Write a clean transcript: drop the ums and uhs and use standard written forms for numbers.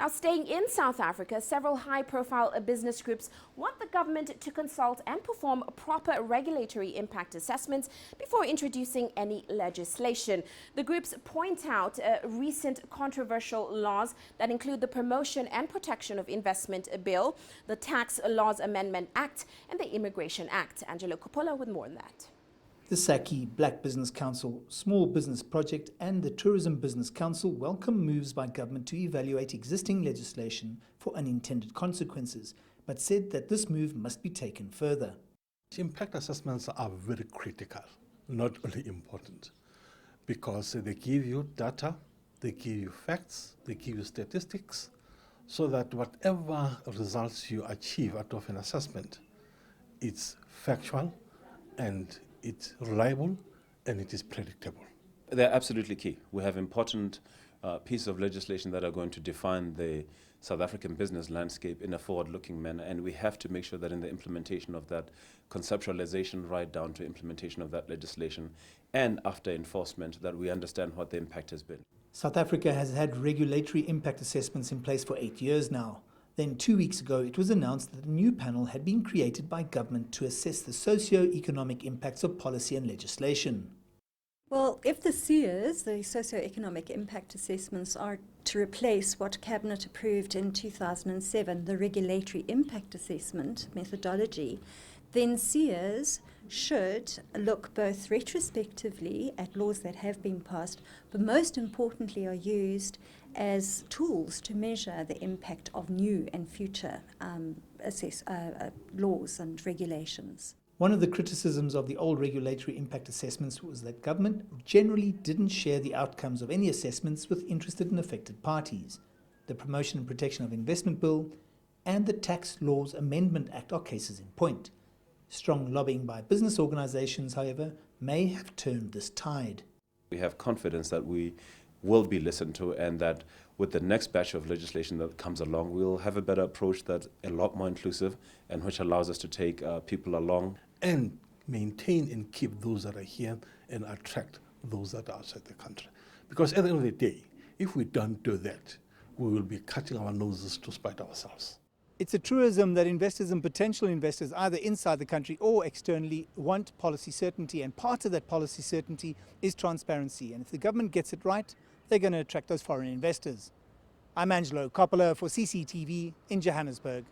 Now, staying in South Africa, several high-profile business groups want the government to consult and perform proper regulatory impact assessments before introducing any legislation. The groups point out recent controversial laws that include the Promotion and Protection of Investment Bill, the Tax Laws Amendment Act, and the Immigration Act. Angelo Coppola with more on that. The SACI, Black Business Council, Small Business Project and the Tourism Business Council welcome moves by government to evaluate existing legislation for unintended consequences, but said that this move must be taken further. Impact assessments are very critical, not only important, because they give you data, they give you facts, they give you statistics, so that whatever results you achieve out of an assessment, it's factual and it's reliable and it is predictable. They're absolutely key. We have important pieces of legislation that are going to define the South African business landscape in a forward-looking manner, and we have to make sure that in the implementation of that conceptualization right down to implementation of that legislation and after enforcement that we understand what the impact has been. South Africa has had regulatory impact assessments in place for 8 years now. Then 2 weeks ago, it was announced that a new panel had been created by government to assess the socio-economic impacts of policy and legislation. Well, if the SEARs, the socio-economic impact assessments, are to replace what Cabinet approved in 2007, the regulatory impact assessment methodology, then SEARs should look both retrospectively at laws that have been passed, but most importantly are used as tools to measure the impact of new and future laws and regulations. One of the criticisms of the old regulatory impact assessments was that government generally didn't share the outcomes of any assessments with interested and affected parties. The Promotion and Protection of Investment Bill and the Tax Laws Amendment Act are cases in point. Strong lobbying by business organizations, however, may have turned this tide. We have confidence that we will be listened to and that with the next batch of legislation that comes along, we'll have a better approach that's a lot more inclusive and which allows us to take people along. And maintain and keep those that are here and attract those that are outside the country. Because at the end of the day, if we don't do that, we will be cutting our noses to spite ourselves. It's a truism that investors and potential investors, either inside the country or externally, want policy certainty, and part of that policy certainty is transparency. And if the government gets it right, they're going to attract those foreign investors. I'm Angelo Coppola for CCTV in Johannesburg.